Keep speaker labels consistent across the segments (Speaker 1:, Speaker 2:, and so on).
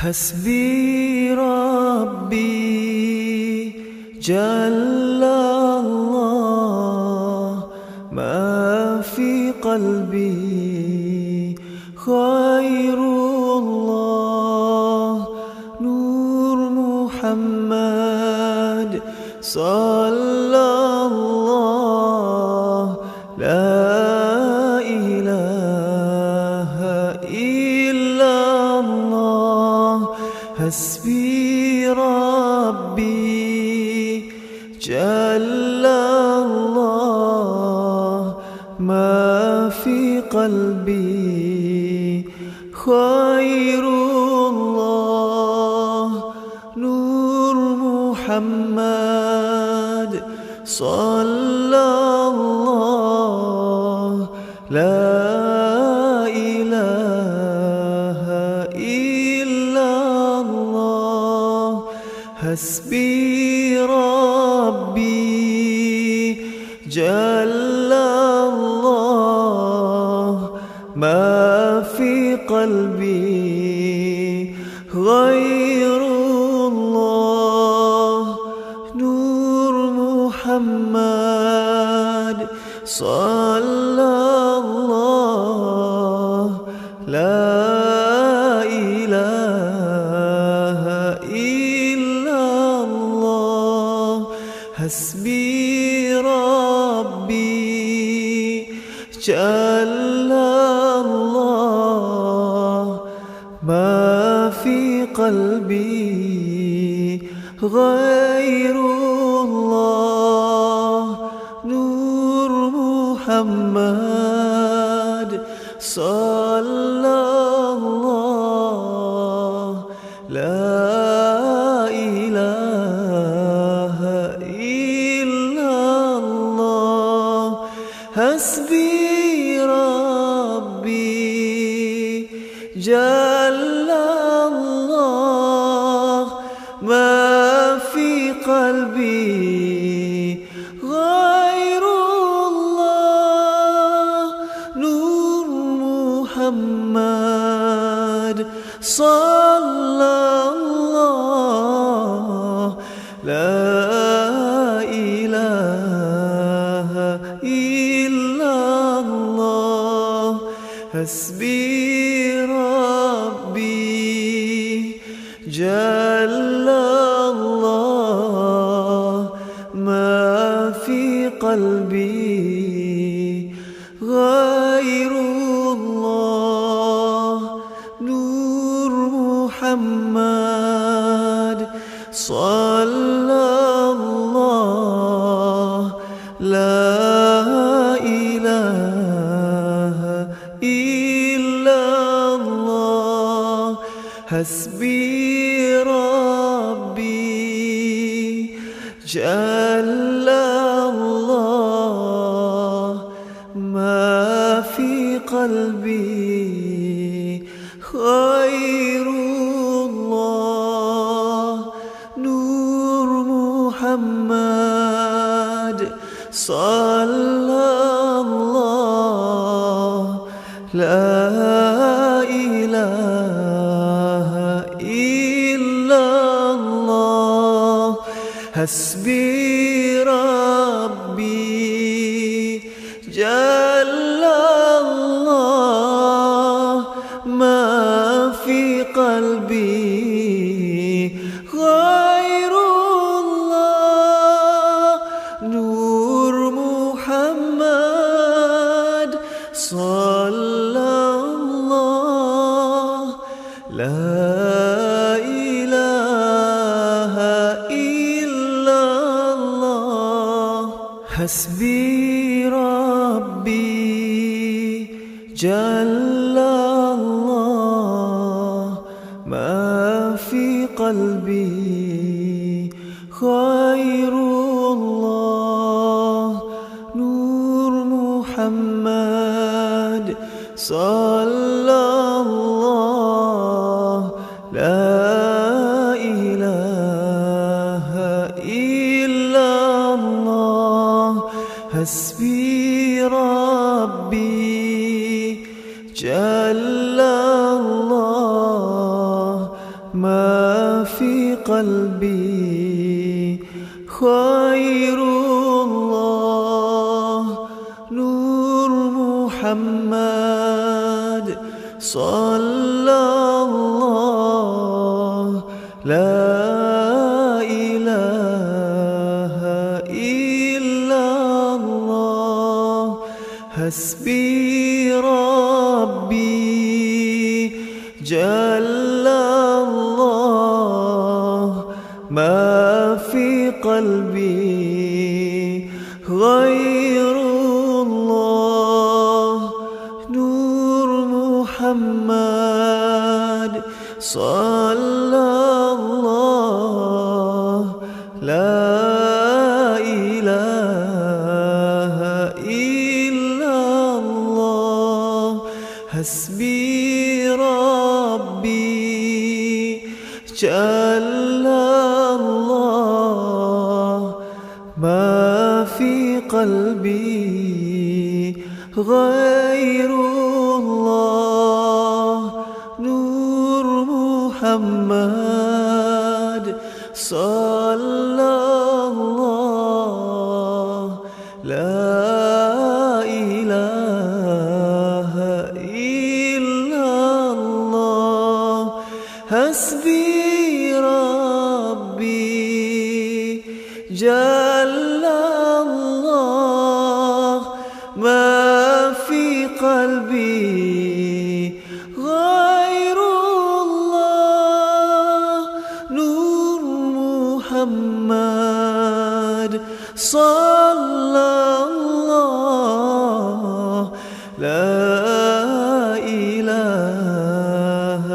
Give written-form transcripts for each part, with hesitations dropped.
Speaker 1: حسبي ربي جل الله، ما في قلبي خير الله. نور محمد صلى الله، لا إله إلا الله. حسبي ربي جل الله، ما في قلبي خير الله. نور محمد صلى الله، لا إله إلا الله. حسبي ربي جل الله، ما في قلبي غير الله. نور محمد صلى الله، لا إله إلا الله. حسبي ربي جل الله، ما في قلبي غير الله. نور محمد صلى الله، لا إله إلا الله. حسبي ربي جل الله، ما في قلبي غير الله. نور محمد صلى الله، لا إله إلا الله. حسبي ربي جل الله، ما في قلبي غير الله. نور محمد صلى الله، لا إله إلا الله. حسبي ربي جل الله، ما في قلبي خير الله. نور محمد صلى الله، لا إله إلا الله. حسبي ربي جل الله، ما في قلبي غير الله. نور محمد صلى الله، لا إله إلا الله. حسبي ربي جل الله، ما في قلبي خير الله. نور محمد صلى الله، لا إله إلا الله. حسبي ربي جل الله، ما في قلبي خير الله نور محمد صلى الله لا إله إلا الله حسبي ربي جل الله ما في قلبي غير الله نور محمد صلى الله لا إله إلا الله حسبي ربي جل الله ما في قلبي غير الله نور محمد صلى الله لا إله إلا الله حسبي ربي جل الله ما في قلبي غير الله نور محمد صلى الله لا إله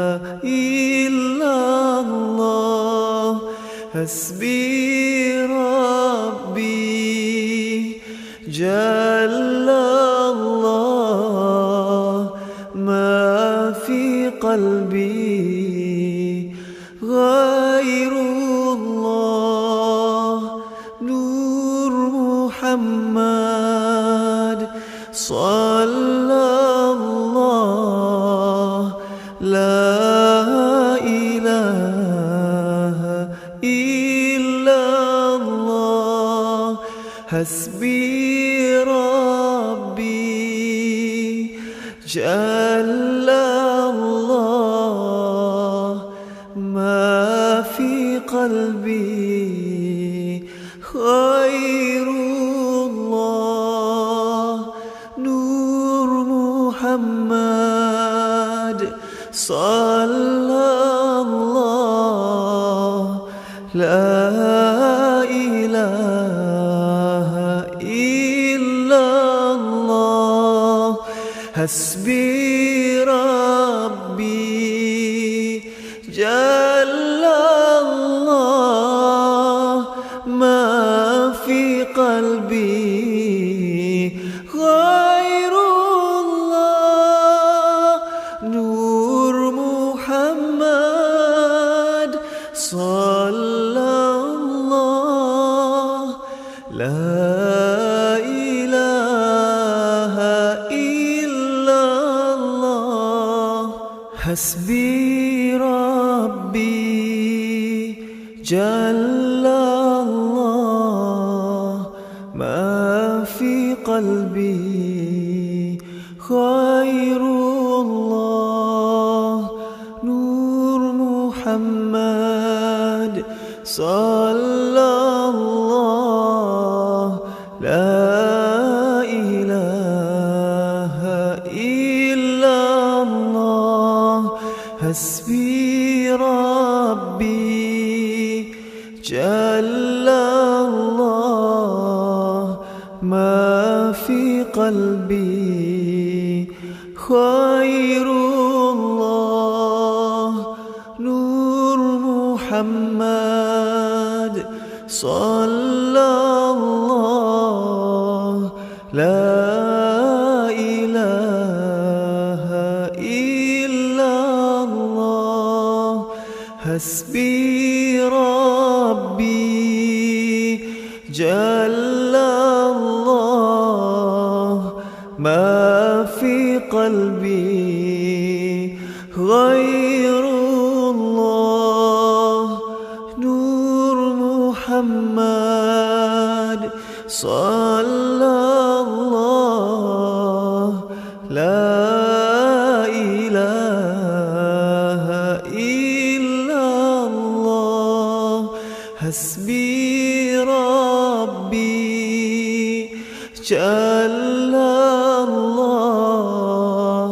Speaker 1: إلا الله حسبي ربي جل الله ما في قلبي غير الله نور محمد صلى الله لا إله إلا الله حسبي ربي جل الله ما في قلبي خير الله نور محمد صلى الله لا إله إلا الله حسبي ربي جل الله ما في قلبي غير الله نور محمد صلى الله لا إله إلا الله حسبي ربي جل الله ما في قلبي خير الله نور محمد صلى الله لا إله إلا الله حسبي ربي جل الله ما في قلبي خير الله نور محمد صلى الله لا إله إلا الله حسبي ربي جل الله ما في قلبي غير الله صلى الله لا إله إلا الله حسبي ربي جل الله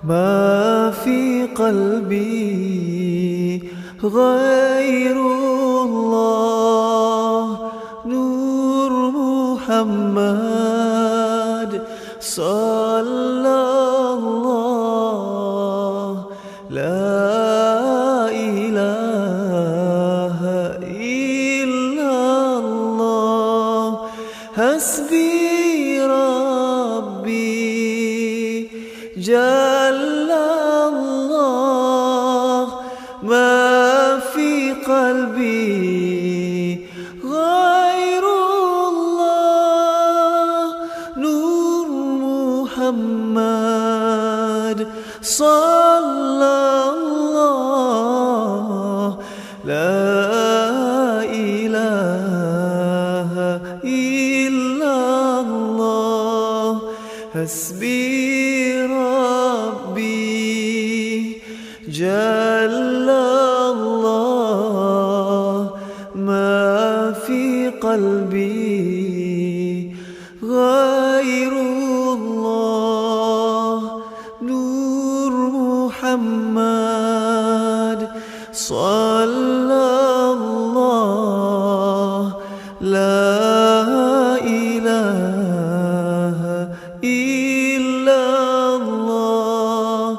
Speaker 1: ما في قلبي غير الله نور محمد صلى الله لا إله إلا الله حسبي ربي جل الله ما في قلبي غير الله نور محمد صلى الله لا إله إلا الله حسبي ربي جل الله ما في قلبي غير الله نور محمد صلى الله لا إله إلا الله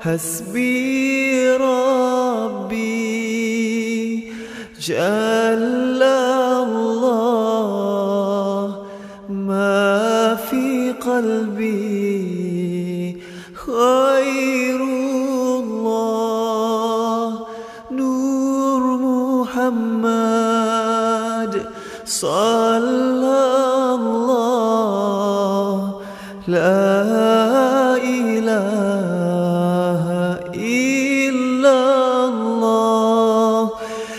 Speaker 1: حسبي ربي جل الله ما في قلبي خير الله نور محمد صلى الله لا إله إلا الله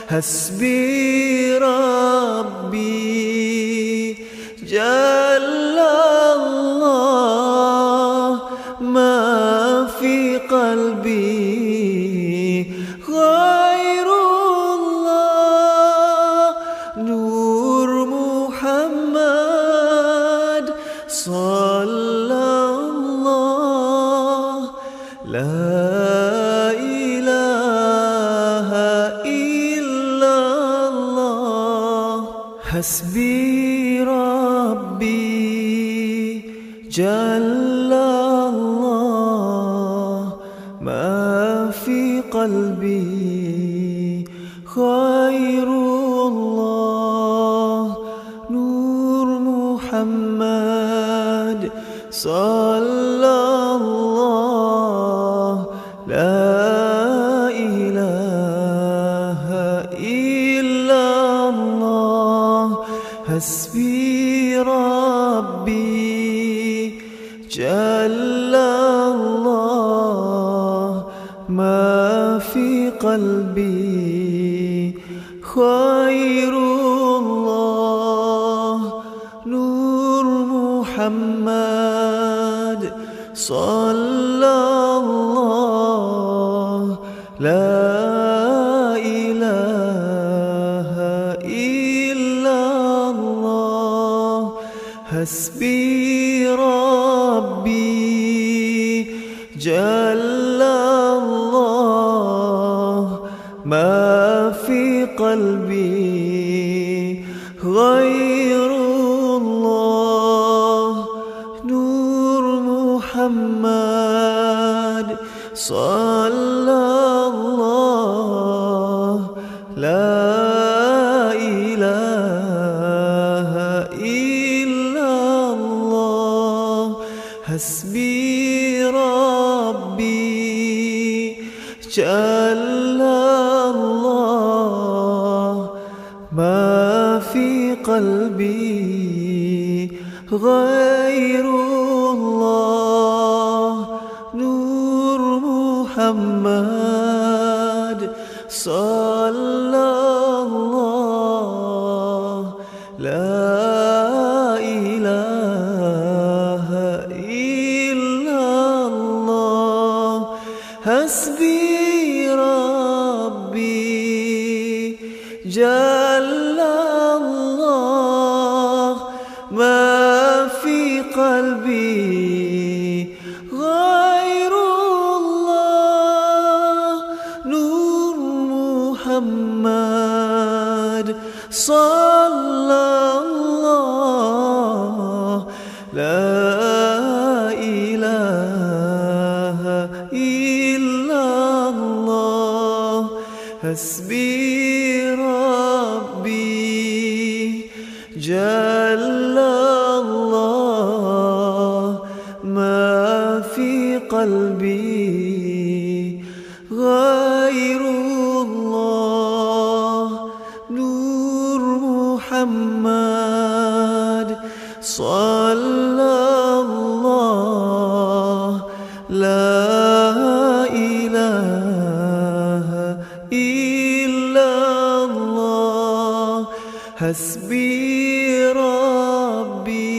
Speaker 1: حسبي ربي جل الله ما في قلبي غير الله نور محمد صلى الله لا إله إلا الله حسبي ربي جل الله ما في قلبي خير الله نور محمد صلى الله لا إله إلا الله حسبي ربي جل الله ما في قلبي خير الله نور محمد صلى الله لا إله إلا الله حسبي ربي جل الله ما في قلبي غير الله نور محمد صلى الله لا إله إلا الله حسبي ربي جل الله ما في قلبي غير الله نور محمد صلى الله لا جل الله ما في قلبي غير الله نور محمد صلى الله لا إله إلا الله حسبي ربي جل الله ما في قلبي غير الله نور محمد صلى الله لا إله إلا الله حسبي ربي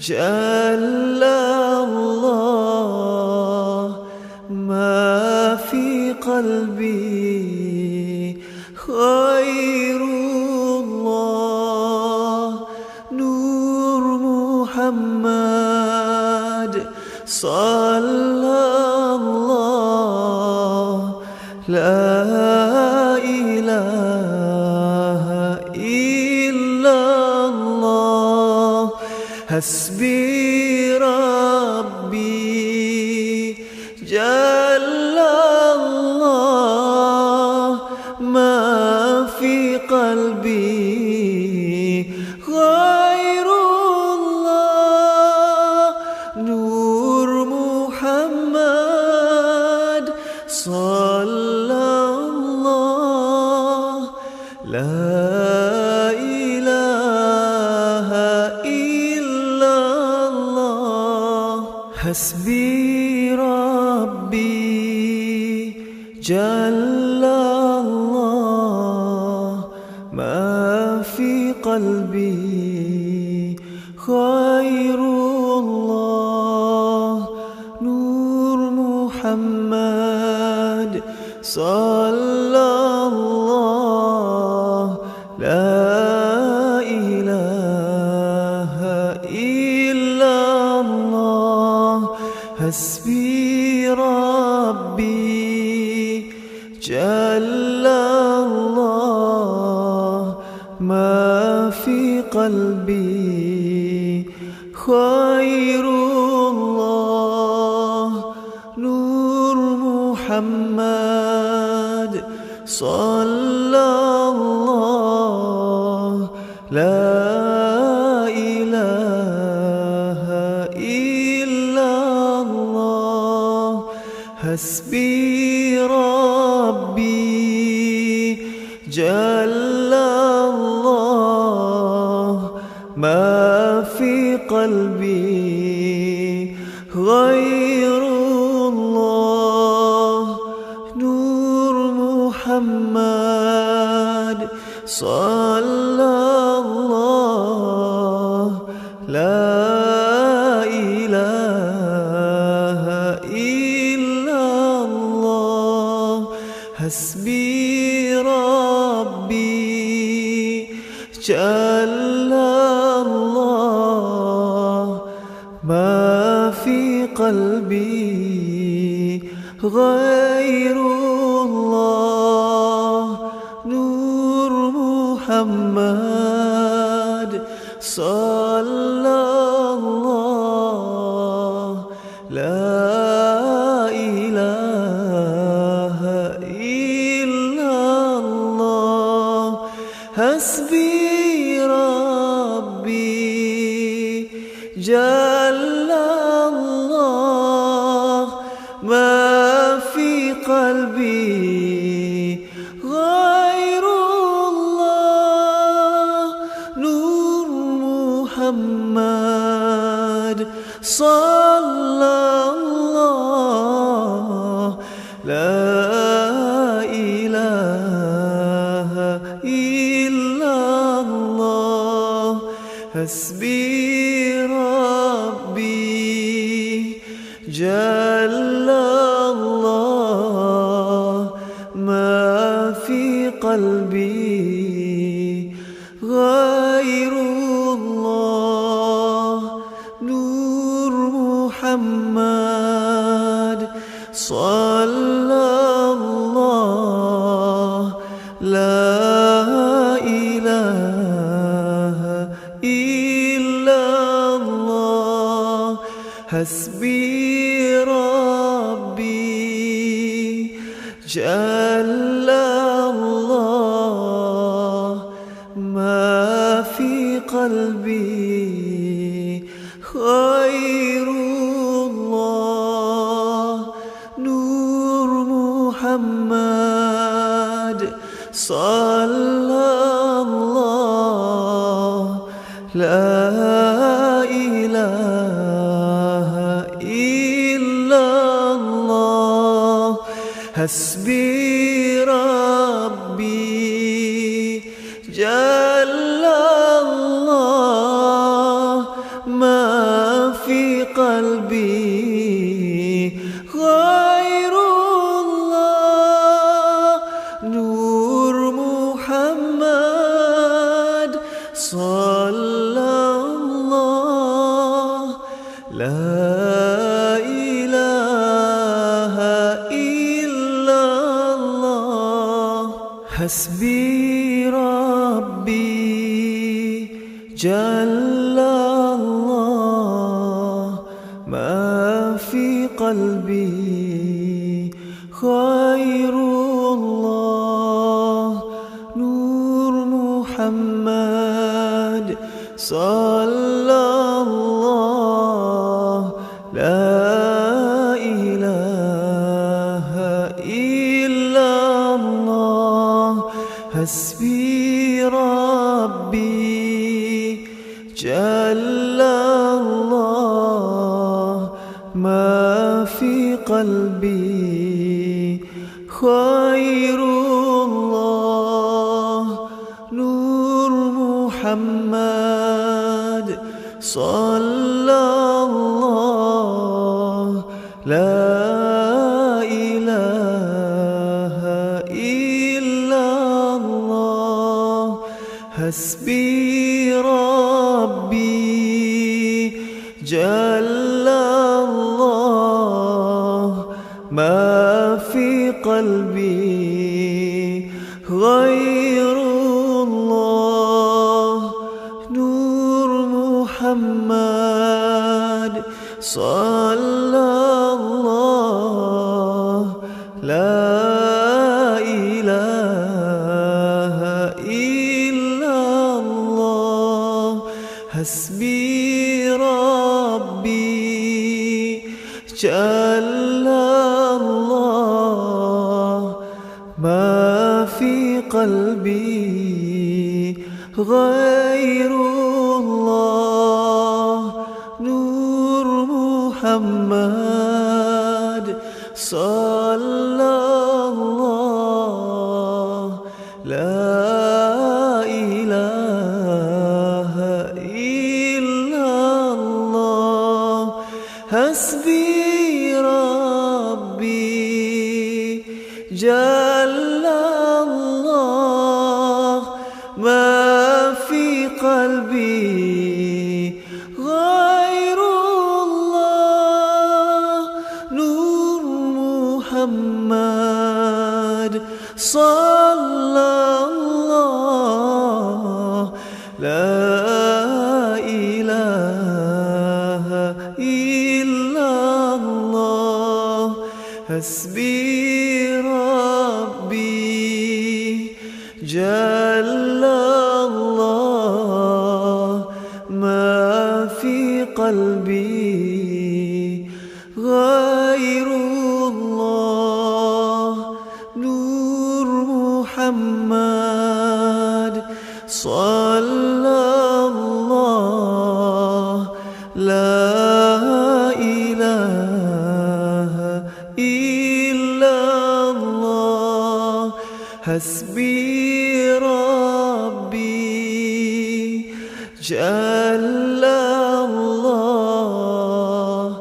Speaker 1: جل الله ما في قلبي خير الله نور محمد صلى الله لا إله إلا الله حسبي ربي جل الله ما في قلبي غير الله نور محمد صلى الله لا إله إلا الله حسبي ربي جل الله ما في قلبي خير الله نور محمد صلى الله لا إله إلا الله حسبي ربي جل الله ما في قلبي خير الله نور محمد صلى الله لا إله إلا الله حسبي ربي جل الله ما في قلبي غير الله نور محمد صلى الله لا إله إلا الله حسبي ربي جل الله ما في قلبي غير الله نور محمد صلى الله لا إله إلا الله حسبي ربي جل الله ما في قلبي غير الله نور محمد صلى الله لا إله إلا الله حسبي ربي جل الله ما في قلبي قلبي غير الله نور محمد صلى الله لا إله إلا الله حسبي ربي جل الله ما في قلبي خير الله نور محمد صلى الله لا إله إلا الله حسبي ربي جل الله ما في قلبي غير الله نور محمد صلى الله لا إله إلا الله حسبي ربي جل الله ما في قلبي خير الله نور محمد صلى الله لا إله إلا الله حسبي ربي جل الله ما في قلبي خير الله نور محمد صلى الله لا إله إلا الله حسبي ربي جل الله ما في قلبي غير الله نور محمد صلى الله لا إله إلا الله حسبي ربي جل الله ما في قلبي غير الله نور محمد صلى الله لا إله إلا الله حسبي ربي جل الله ما في قلبي غير الله نور محمد صلى الله لا إله إلا الله حسبي ربي جل الله ما في قلبي غير الله نور محمد صلى الله لا إله إلا الله حسبي ربي جل الله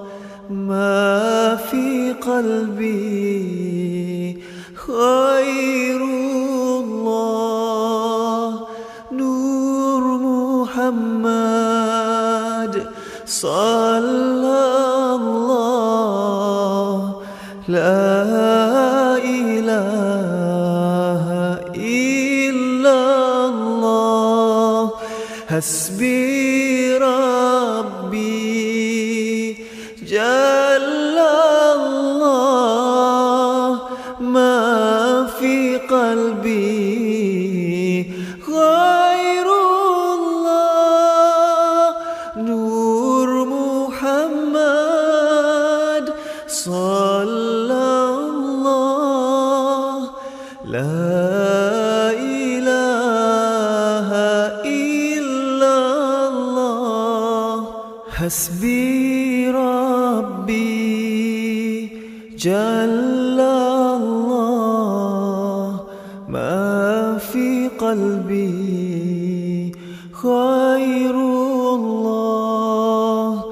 Speaker 1: ما في قلبي خير الله حسبي ربي جل الله ما في قلبي غير الله نور محمد صلى الله لا إله إلا الله حسبي ربي جل الله ما في قلبي خير الله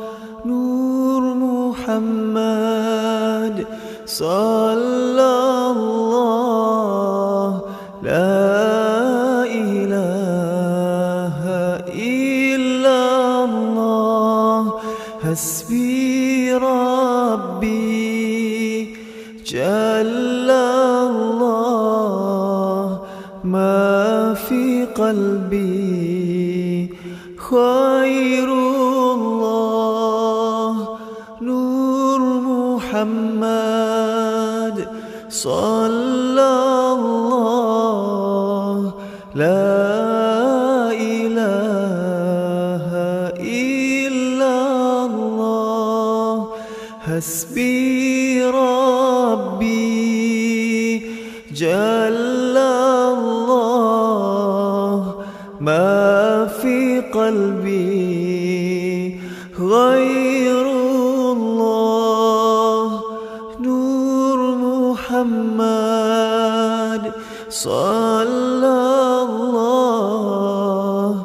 Speaker 1: نور محمد صلى الله لا إله إلا الله حسبي ربي جل الله ما في قلبي خير الله نور محمد صلى الله لا إله إلا الله حسبي ربي جل الله ما في قلبي غير الله نور محمد صلى الله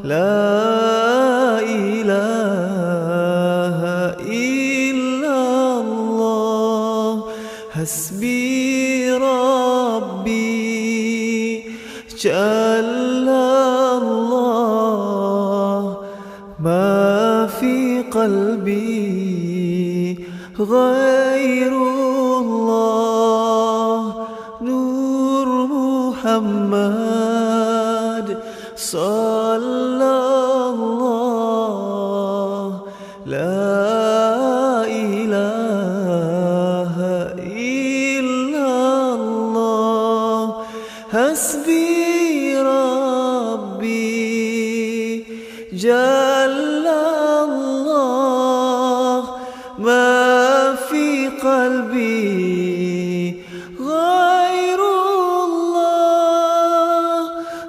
Speaker 1: لا إله إلا الله حسبي ربي جل الله ما في قلبي غير الله نور محمد صلى الله لا إله إلا الله حسبي ربي جل الله ما في قلبي غير الله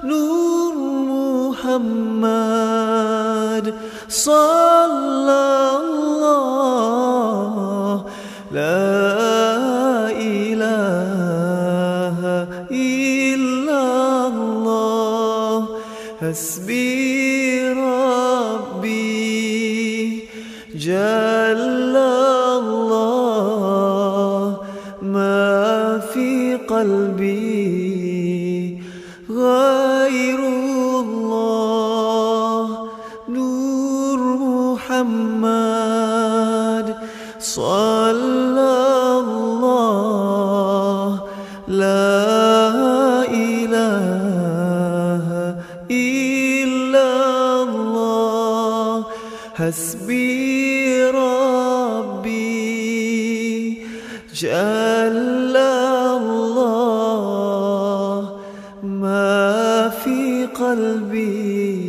Speaker 1: نور محمد صلى الله لا إله إلا الله حسبي ربي جل الله ما في قلبي غير الله نور محمد صلى الله لا إله إلا الله حسبي ربي جل الله ما في قلبي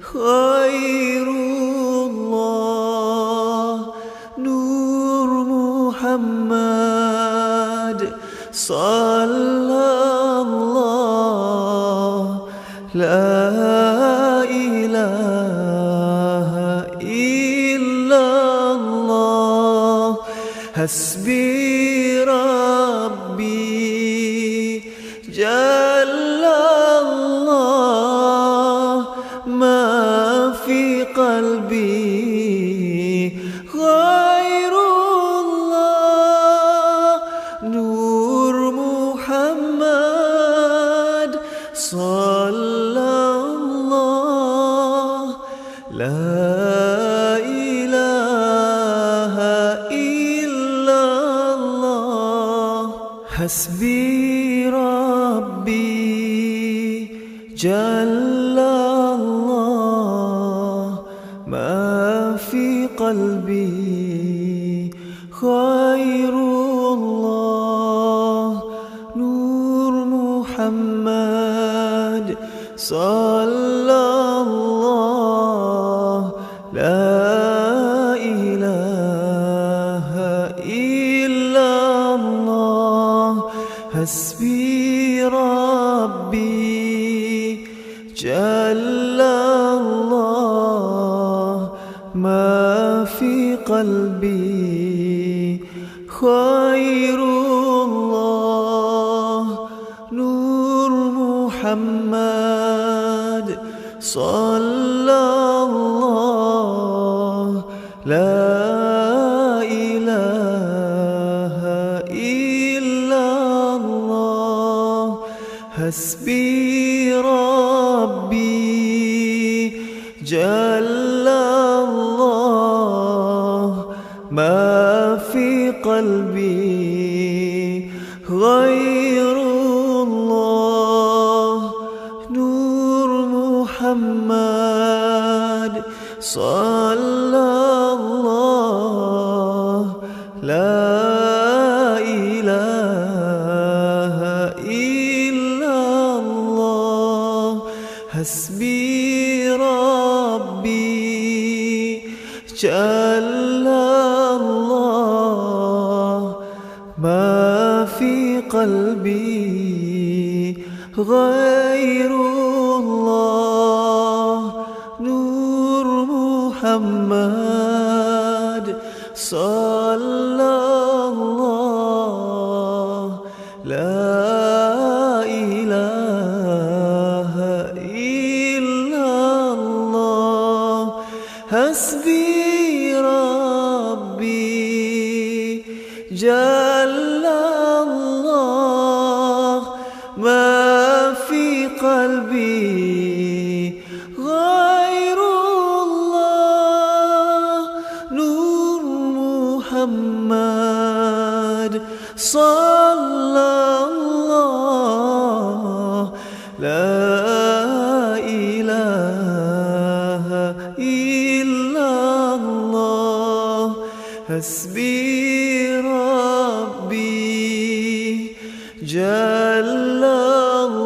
Speaker 1: خير الله نور محمد صلى الله لا إله إلا الله حسبي ربي جل الله ما في قلبي غير الله نور محمد صلى الله لا إله إلا الله حسبي ربي جل الله قلبي خير الله نور محمد صلى الله لا إله إلا الله حسبي ربي جل الله ما في قلبي خير الله نور محمد صلى الله لا إله إلا الله حسبي ربي جل الله ما في قلبي غير الله نور محمد صلى الله لا إله إلا الله حسبي ربي جل الله ما في قلبي غير الله نور محمد صلى الله لا إله إلا الله حسبي ربي جل الله ما في قلبي غير الله نور محمد صلى الله لا إله إلا الله حسبي ربي جل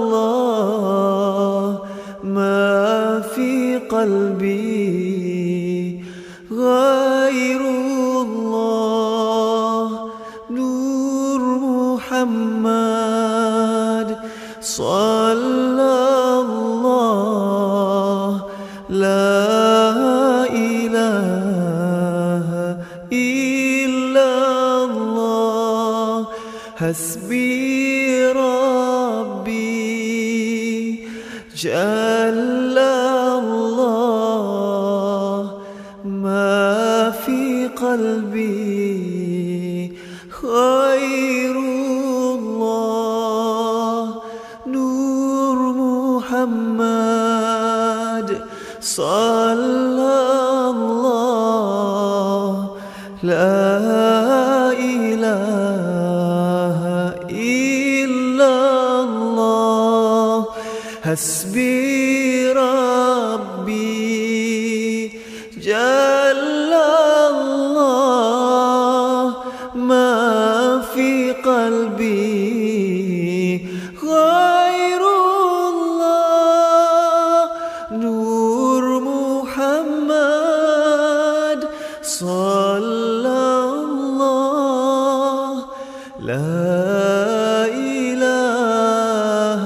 Speaker 1: الله ما في قلبي غير الله نور محمد صلى الله لا إله إلا الله حسبي ربي جل الله ما في قلبي خير الله نور محمد صلى الله لا إله إلا الله حسبي ربي جل الله ما في قلبي غير الله نور محمد صلى الله لا إله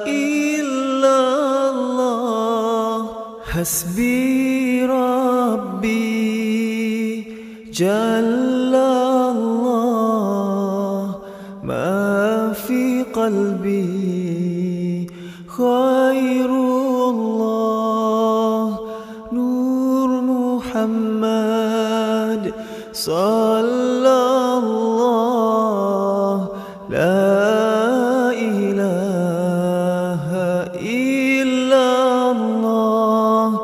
Speaker 1: إلا الله حسبي ربي جل الله ما في قلبي خير الله نور محمد صلى الله لا إله إلا الله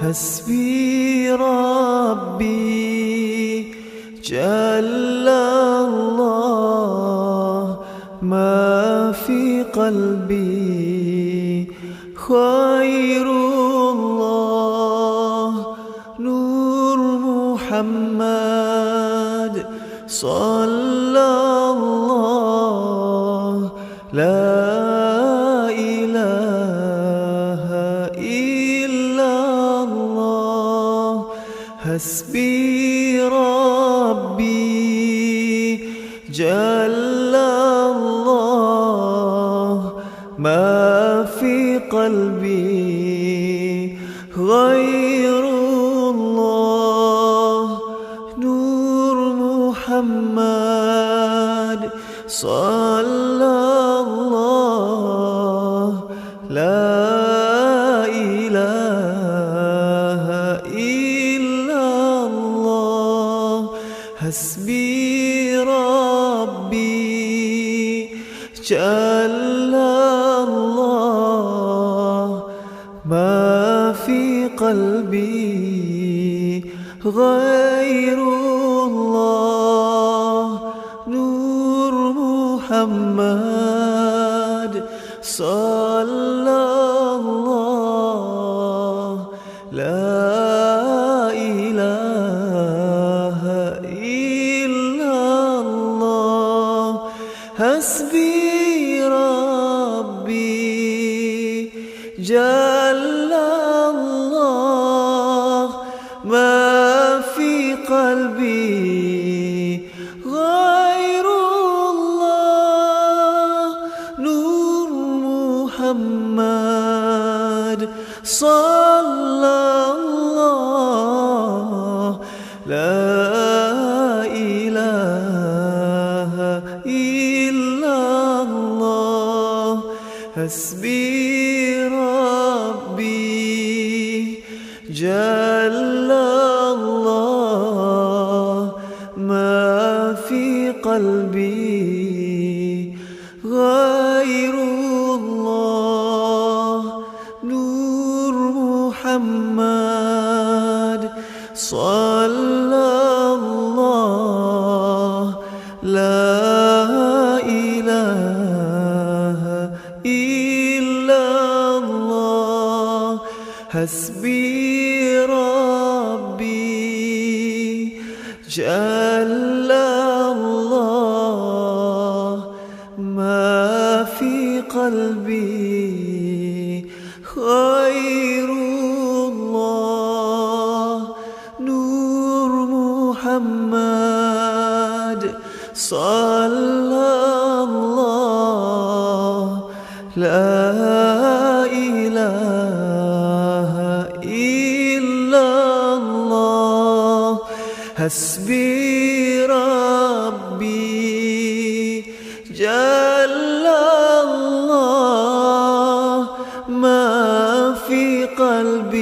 Speaker 1: حسبي ربي جل الله ما في قلبي خير الله نور محمد محمد صلى الله لا إله إلا الله حسبي ربي جل الله ما في قلبي غير الله نور محمد صلى الله لا إله إلا الله حسبي ربي جل الله ما في قلبي غير الله نور محمد صلى الله لا إله إلا الله حسبي ربي جل الله ما في قلبي غير الله نور محمد صلى الله لا إله إلا الله حسبي ربي جل الله ما في قلبي غير الله نور محمد صلى الله لا إله إلا الله حسبي ربي جل الله ما في قلبي خير الله نور محمد صلى الله لا إله إلا الله حسبي ربي جل الله ما في قلبي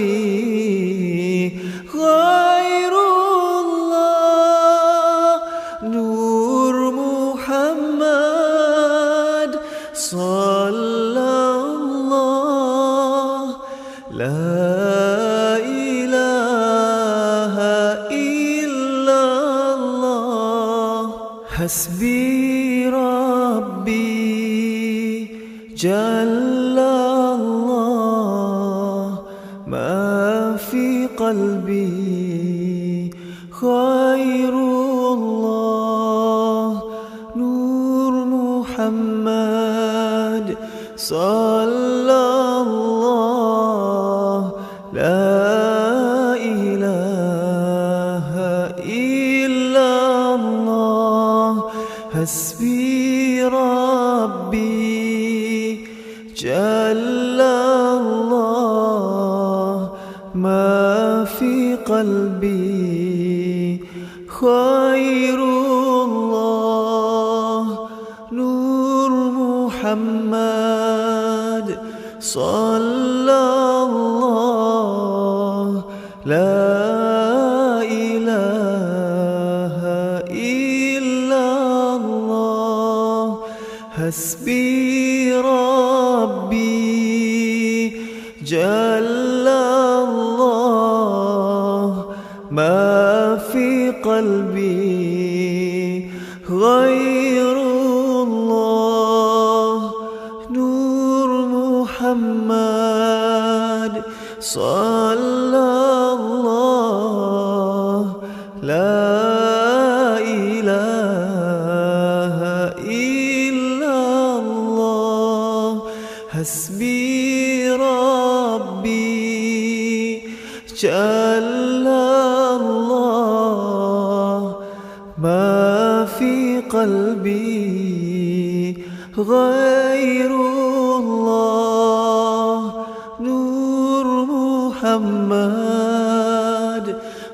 Speaker 1: غير الله نور محمد صلى الله لا إله إلا الله حسبي ربي جل الله ما في قلبي خير الله نور محمد صلى الله لا إله إلا الله حسبي ربي جل الله ما في قلبي خير الله نور محمد صلى الله لا إله إلا الله حسبي ربي جل الله ما في قلبي غير الله نور محمد صلى الله لا حسبي ربي جل الله ما في قلبي غير الله نور محمد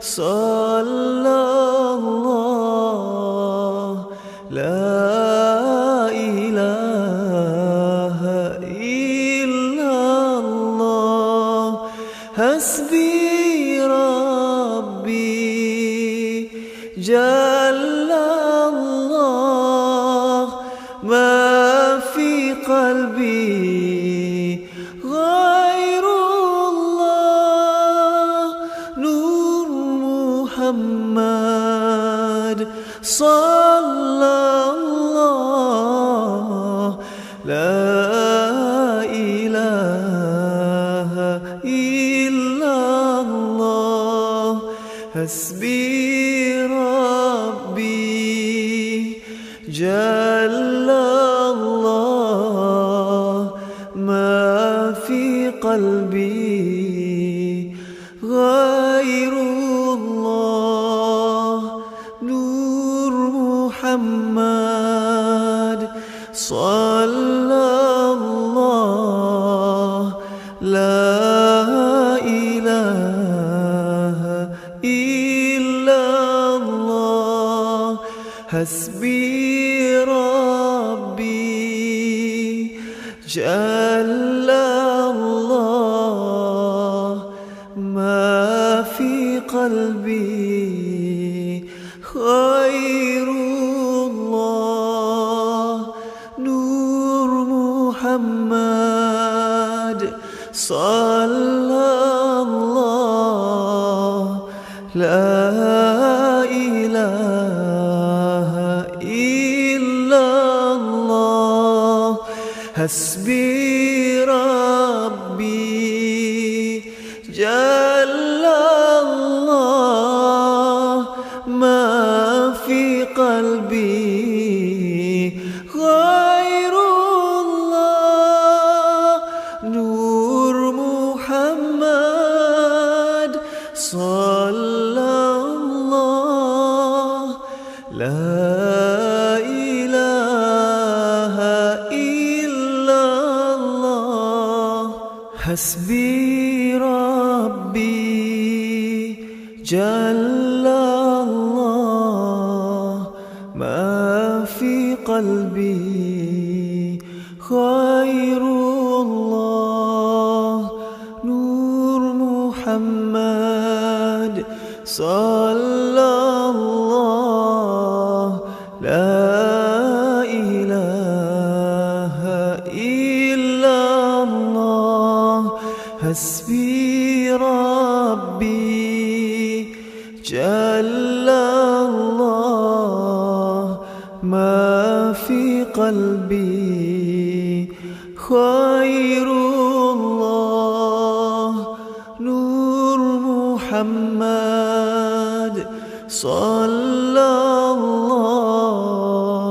Speaker 1: صلى الله لا إله إلا الله حسبي ربي جل الله ما في قلبي غير الله نور محمد صلى الله لا إله إلا الله حسبي ربي جل الله ما في قلبي غير الله نور محمد صلى الله لا إله إلا الله حسبي ربي جل الله ما في قلبي خير الله نور محمد صلى الله لا إله إلا الله حسبي ربي جل الله ما في قلبي غير الله نور محمد صلى الله لا إله إلا الله حسبي ربي جل الله ما في قلبي خير الله نور محمد صلى الله لا إله إلا الله حسبي ربي جل الله ما في قلبي خير الله نور محمد صلى الله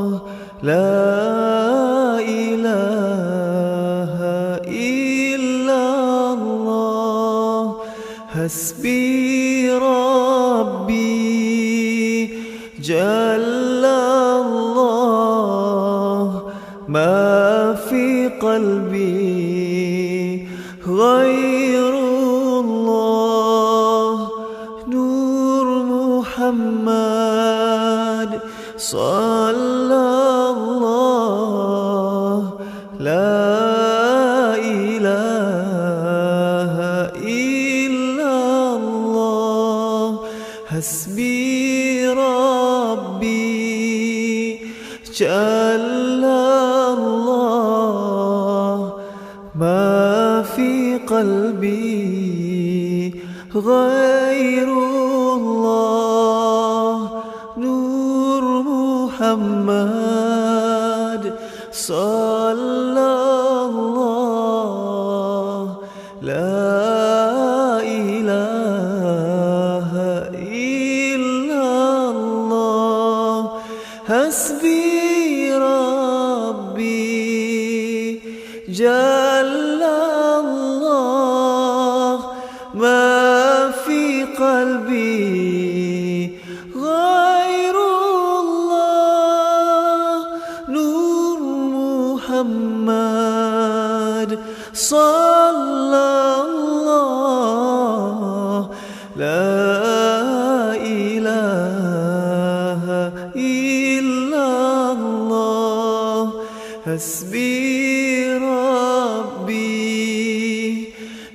Speaker 1: لا إله إلا الله حسبي ربي جل الله ما في قلبي غير الله نور محمد صلى الله لا إله إلا الله حسبي ربي جل الله ما في قلبي غير الله نور محمد صلى الله لا إله إلا الله حسبي ربي جل الله ما في قلبي غير الله نور محمد صلى الله لا إله إلا الله حسبي ربي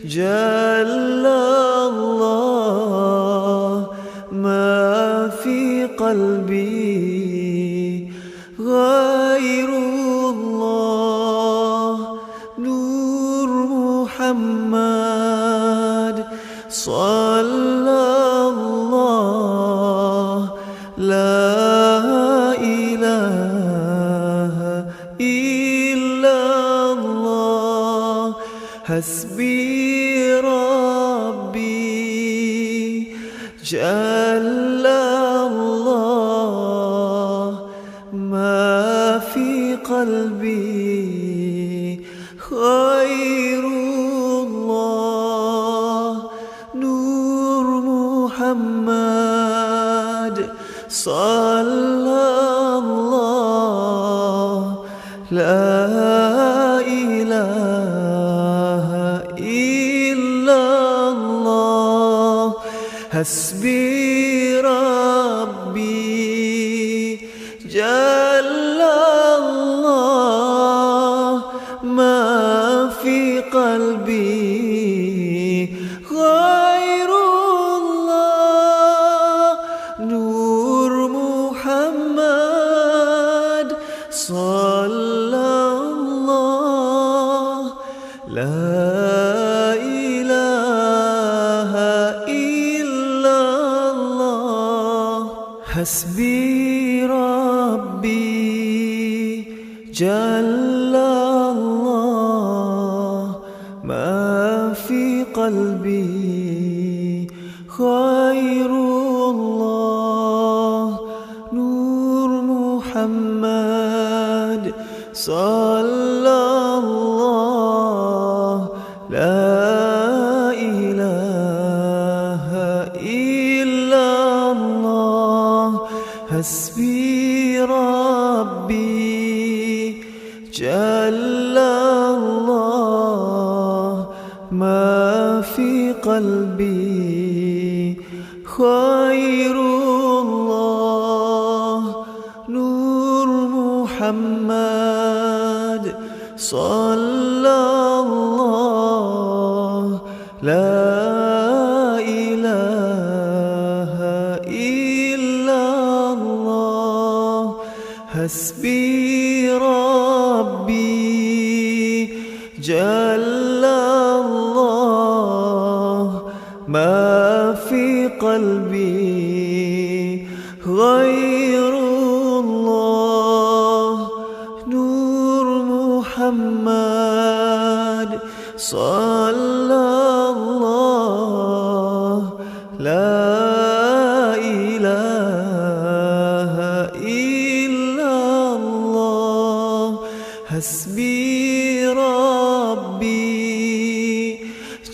Speaker 1: جل الله ما في قلبي غير الله نور محمد صلى الله لا إله إلا الله حسبي ربي جل الله ما في قلبي خير الله نور محمد صلى الله لا إله إلا الله حسبي ربي جل الله ما في قلبي غير الله نور محمد صلى الله لا إله إلا الله حسبي ربي جل الله ما في قلبي خير الله نور محمد صلى الله لا إله إلا الله حسبي ربي جل الله ما في قلبي خير الله نور محمد صلى الله لا إله إلا الله حسبي ربي جل الله ما في قلبي غير الله نور محمد صلى الله لا إله إلا الله حسبي ربي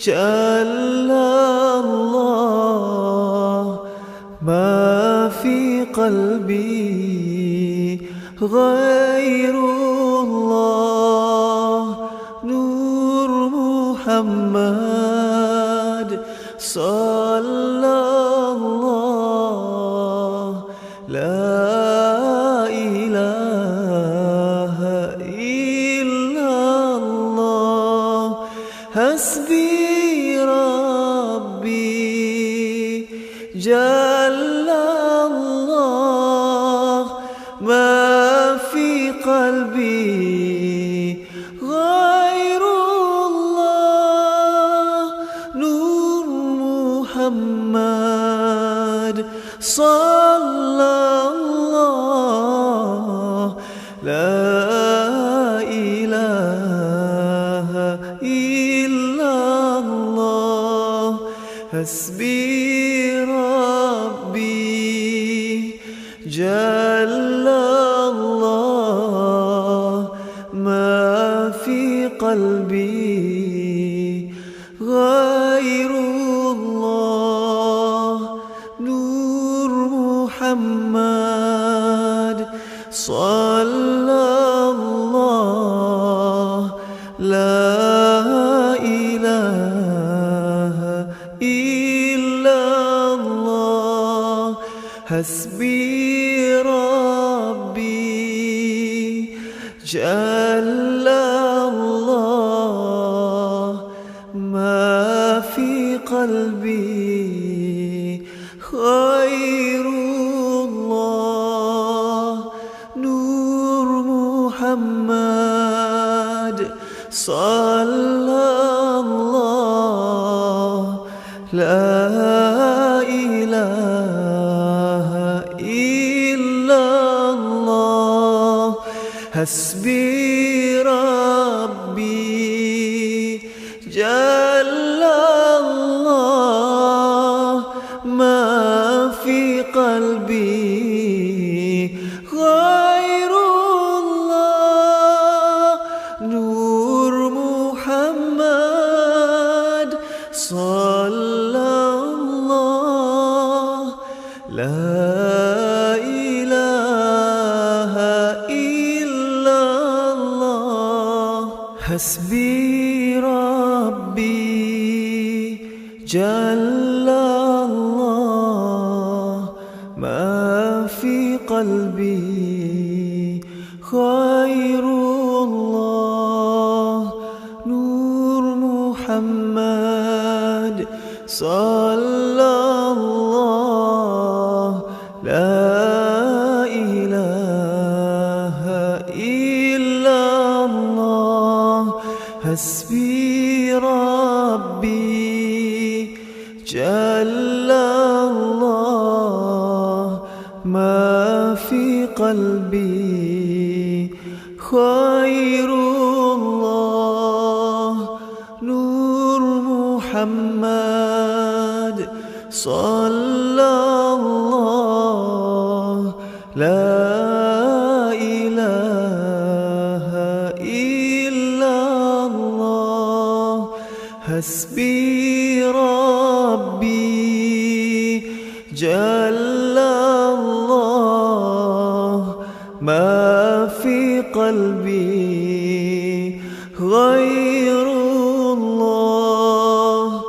Speaker 1: جل الله ما في قلبي غير الله نور محمد صلى الله لا إله إلا الله حسبي ربي جل الله ما في قلبي غير الله نور محمد صلى الله لا إله إلا الله حسبي ربي جل الله ما في قلبي غير الله نور محمد صلى الله لا إله إلا الله حسبي ربي جل الله ما في قلبي خير الله نور محمد صلى الله لا إله إلا الله حسبي ربي جل الله ما في قلبي غير الله نور محمد صلى الله لا إله إلا الله حسبي ربي جل الله ما في قلبي خير الله نور محمد صلى الله لا إله إلا الله حسبي ربي جل الله ما في قلبي خير الله نور محمد صلى الله لا إله إلا الله حسبي ربي جل الله ما في قلبي غير الله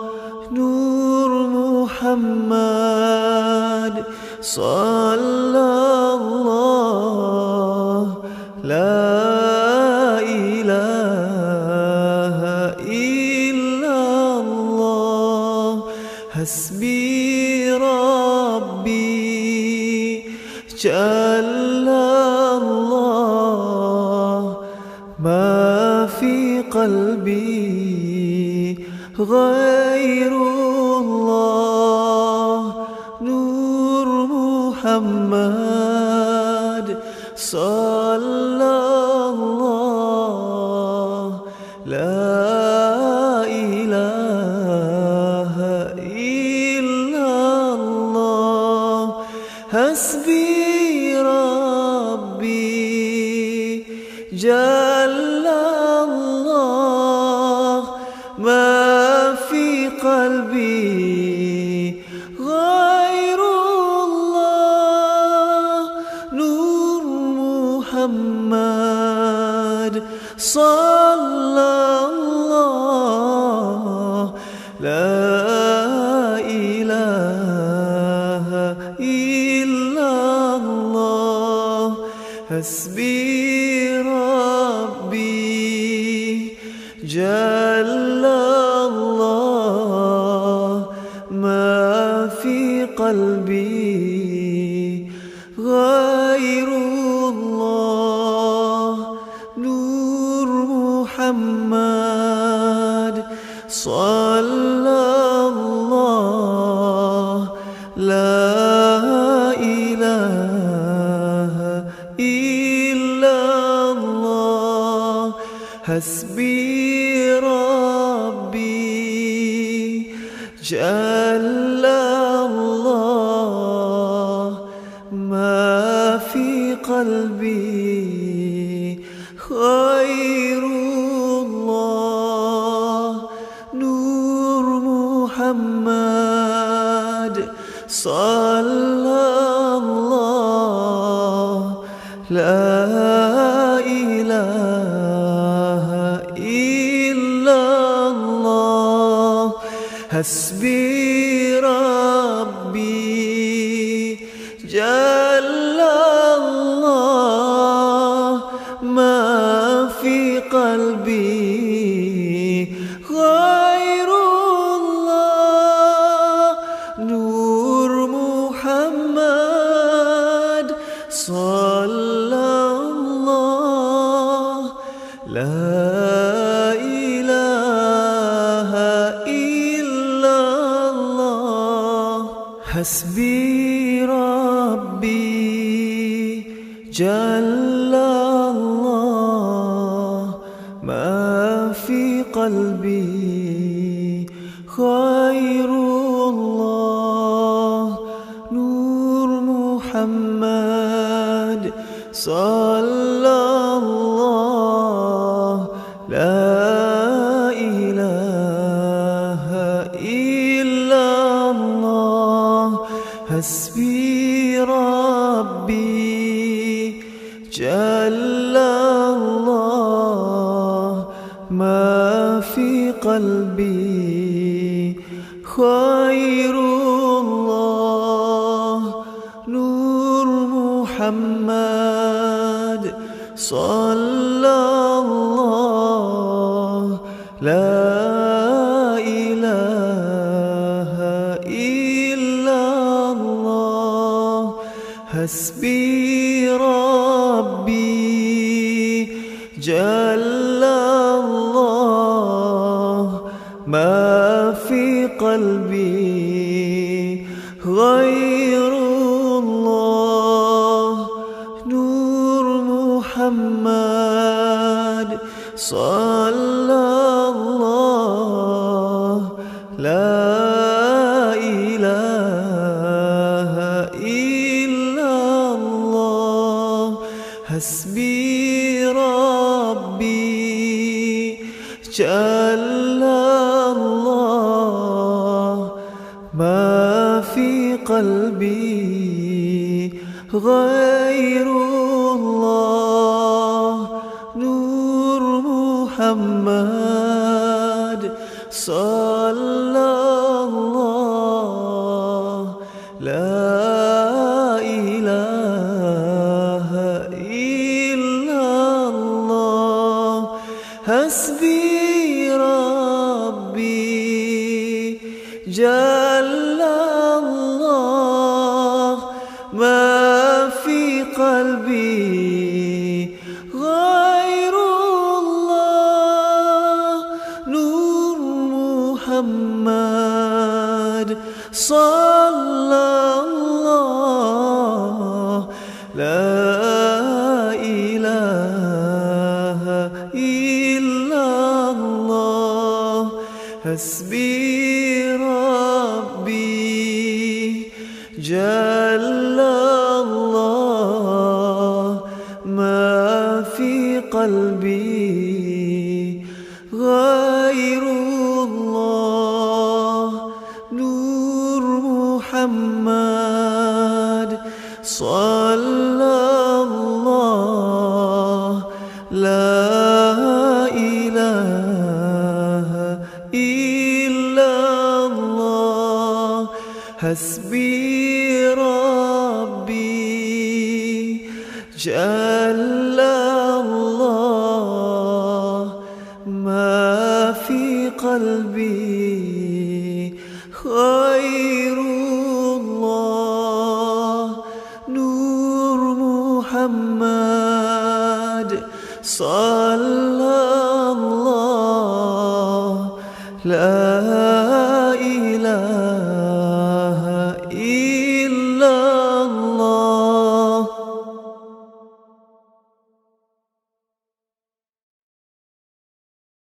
Speaker 1: نور محمد صلى الله لا إله إلا الله حسبي ربي جل الله ما في قلبي غير الله نور محمد صلى الله لا إله إلا الله حسبي ربي جل الله ما في قلبي غير الله نور محمد صلى الله لا إله إلا الله حسبي ربي جل الله ما في قلبي غير الله نور محمد صلى الله لا إله إلا الله حسبي ربي جل الله ما في قلبي خير الله صلى الله لا إله إلا الله حسبي ربي جل الله ما في قلبي غير الله نور محمد صلى الله لا إله إلا الله حسبي ربي جل الله ما في قلبي خير الله نور محمد صلى الله لا إله إلا الله حسبي ربي جل الله ما في قلبي خير الله نور محمد صلى الله لا إله إلا الله حسبي ربي جل الله ما في قلبي غير الله نور محمد صلى الله لا إله إلا الله حسبي ربي جل الله ما في قلبي غير الله نور محمد صلى الله لا إله إلا الله حسبي ربي جل الله ما في قلبي غير الله نور محمد صلى الله لا إله إلا الله حسبي ربي جل الله ما في قلبي غير الله نور محمد صلى الله لا إله إلا الله حسبي ربي جل الله ما في قلبي خير الله نور محمد صلى الله لا